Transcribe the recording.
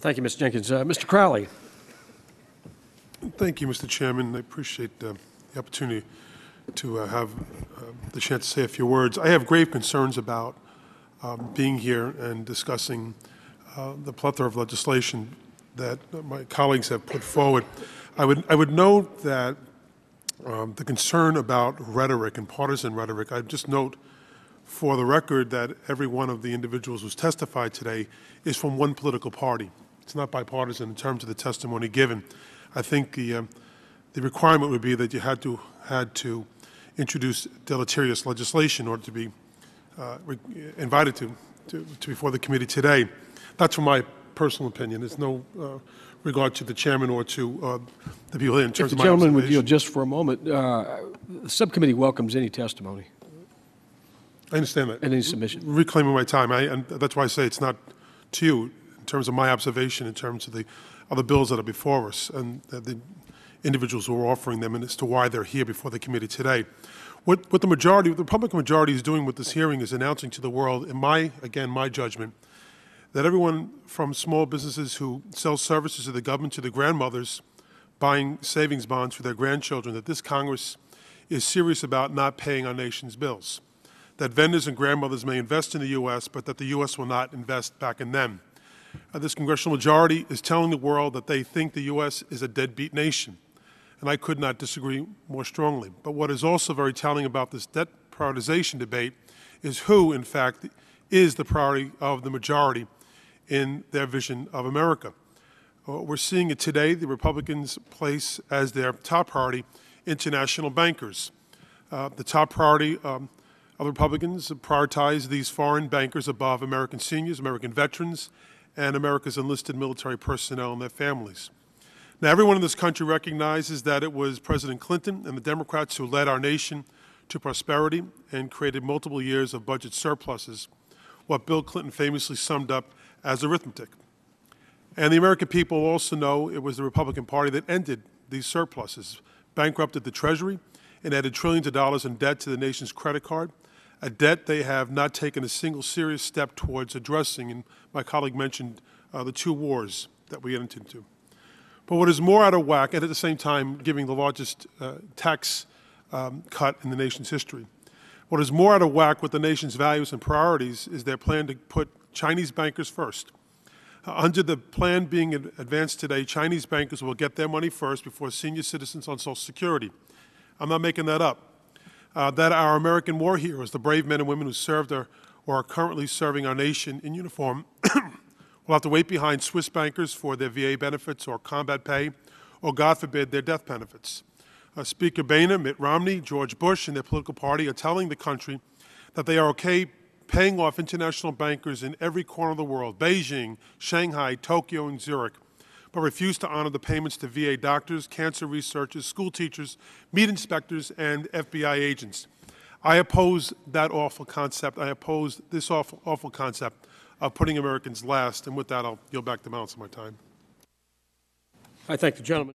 Thank you, Mr. Jenkins. Mr. Crowley. Thank you, Mr. Chairman. I appreciate the opportunity to have the chance to say a few words. I have grave concerns about being here and discussing the plethora of legislation that my colleagues have put forward. I would note that the concern about rhetoric and partisan rhetoric, I'd just note for the record that every one of the individuals who's testified today is from one political party. It's not bipartisan in terms of the testimony given. I think the requirement would be that you had to introduce deleterious legislation in order to be invited to before the committee today. That's from my personal opinion. There's no regard to the chairman or to the people here in terms of my observation. If the gentleman would yield just for a moment, the subcommittee welcomes any testimony. I understand that. And any submission. Reclaiming my time, and that's why I say it's not to you in terms of my observation, in terms of the other bills that are before us and the individuals who are offering them, and as to why they're here before the committee today. What the majority, the Republican majority is doing with this hearing is announcing to the world, in my judgment, that everyone from small businesses who sell services to the government to the grandmothers buying savings bonds for their grandchildren, that this Congress is serious about not paying our nation's bills. That vendors and grandmothers may invest in the U.S., but that the U.S. will not invest back in them. This congressional majority is telling the world that they think the U.S. is a deadbeat nation, and I could not disagree more strongly. But what is also very telling about this debt prioritization debate is who, in fact, is the priority of the majority in their vision of America. We're seeing it today. The Republicans place as their top priority international bankers. The top priority of Republicans prioritize these foreign bankers above American seniors, American veterans, and America's enlisted military personnel and their families. Now, everyone in this country recognizes that it was President Clinton and the Democrats who led our nation to prosperity and created multiple years of budget surpluses, what Bill Clinton famously summed up as arithmetic. And the American people also know it was the Republican Party that ended these surpluses, bankrupted the Treasury, and added trillions of dollars in debt to the nation's credit card, a debt they have not taken a single serious step towards addressing, and my colleague mentioned the two wars that we entered into. But what is more out of whack, and at the same time giving the largest tax cut in the nation's history, what is more out of whack with the nation's values and priorities is their plan to put Chinese bankers first. Under the plan being advanced today, Chinese bankers will get their money first before senior citizens on Social Security. I'm not making that up. That our American war heroes, the brave men and women who served or are currently serving our nation in uniform, will have to wait behind Swiss bankers for their VA benefits or combat pay, or, God forbid, their death benefits. Speaker Boehner, Mitt Romney, George Bush, and their political party are telling the country that they are okay paying off international bankers in every corner of the world, Beijing, Shanghai, Tokyo, and Zurich, but refuse to honor the payments to VA doctors, cancer researchers, school teachers, meat inspectors, and FBI agents. I oppose that awful concept. I oppose this awful concept of putting Americans last. And with that, I'll yield back the balance of my time. I thank the gentleman.